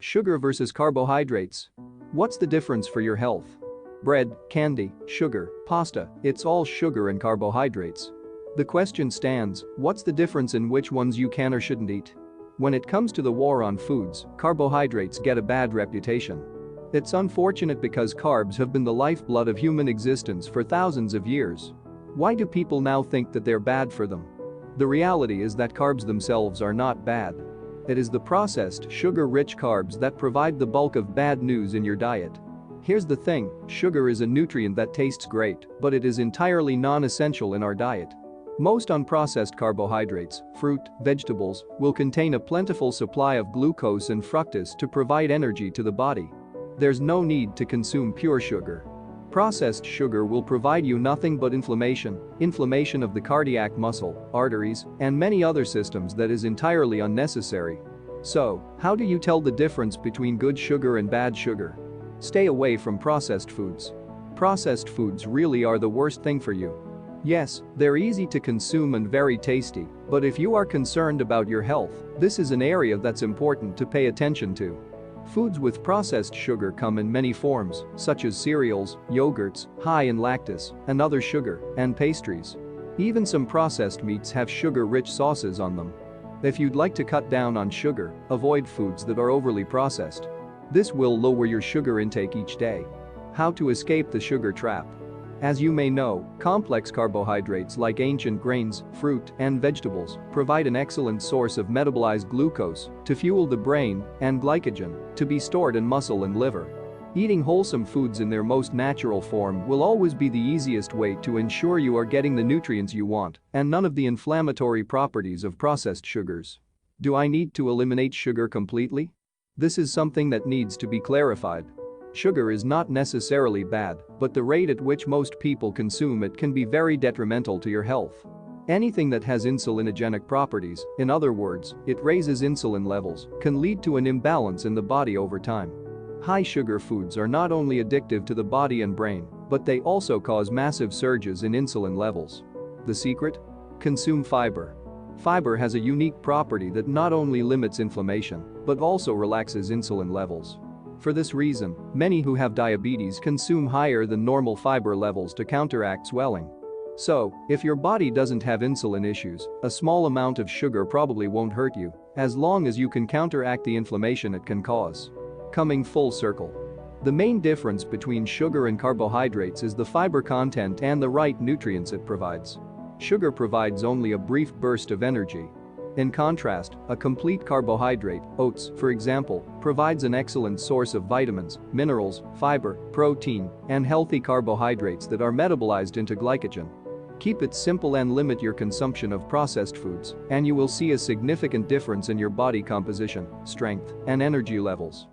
Sugar versus carbohydrates. What's the difference for your health? Bread, candy, sugar, pasta, it's all sugar and carbohydrates. The question stands, what's the difference in which ones you can or shouldn't eat? When it comes to the war on foods, carbohydrates get a bad reputation. It's unfortunate because carbs have been the lifeblood of human existence for thousands of years. Why do people now think that they're bad for them? The reality is that carbs themselves are not bad. It is the processed, sugar-rich carbs that provide the bulk of bad news in your diet. Here's the thing, sugar is a nutrient that tastes great, but it is entirely non-essential in our diet. Most unprocessed carbohydrates, fruit, vegetables, will contain a plentiful supply of glucose and fructose to provide energy to the body. There's no need to consume pure sugar. Processed sugar will provide you nothing but inflammation of the cardiac muscle, arteries, and many other systems that is entirely unnecessary. So, how do you tell the difference between good sugar and bad sugar? Stay away from processed foods. Processed foods really are the worst thing for you. Yes, they're easy to consume and very tasty, but if you are concerned about your health, this is an area that's important to pay attention to. Foods with processed sugar come in many forms, such as cereals, yogurts, high in lactose, and other sugar, and pastries. Even some processed meats have sugar-rich sauces on them. If you'd like to cut down on sugar, avoid foods that are overly processed. This will lower your sugar intake each day. How to escape the sugar trap? As you may know, complex carbohydrates like ancient grains, fruit, and vegetables provide an excellent source of metabolized glucose to fuel the brain and glycogen to be stored in muscle and liver. Eating wholesome foods in their most natural form will always be the easiest way to ensure you are getting the nutrients you want and none of the inflammatory properties of processed sugars. Do I need to eliminate sugar completely? This is something that needs to be clarified. Sugar is not necessarily bad, but the rate at which most people consume it can be very detrimental to your health. Anything that has insulinogenic properties, in other words, it raises insulin levels, can lead to an imbalance in the body over time. High sugar foods are not only addictive to the body and brain, but they also cause massive surges in insulin levels. The secret? Consume fiber. Fiber has a unique property that not only limits inflammation, but also relaxes insulin levels. For this reason, many who have diabetes consume higher than normal fiber levels to counteract swelling. So, if your body doesn't have insulin issues, a small amount of sugar probably won't hurt you, as long as you can counteract the inflammation it can cause. Coming full circle. The main difference between sugar and carbohydrates is the fiber content and the right nutrients it provides. Sugar provides only a brief burst of energy. In contrast, a complete carbohydrate, oats, for example, provides an excellent source of vitamins, minerals, fiber, protein, and healthy carbohydrates that are metabolized into glycogen. Keep it simple and limit your consumption of processed foods, and you will see a significant difference in your body composition, strength, and energy levels.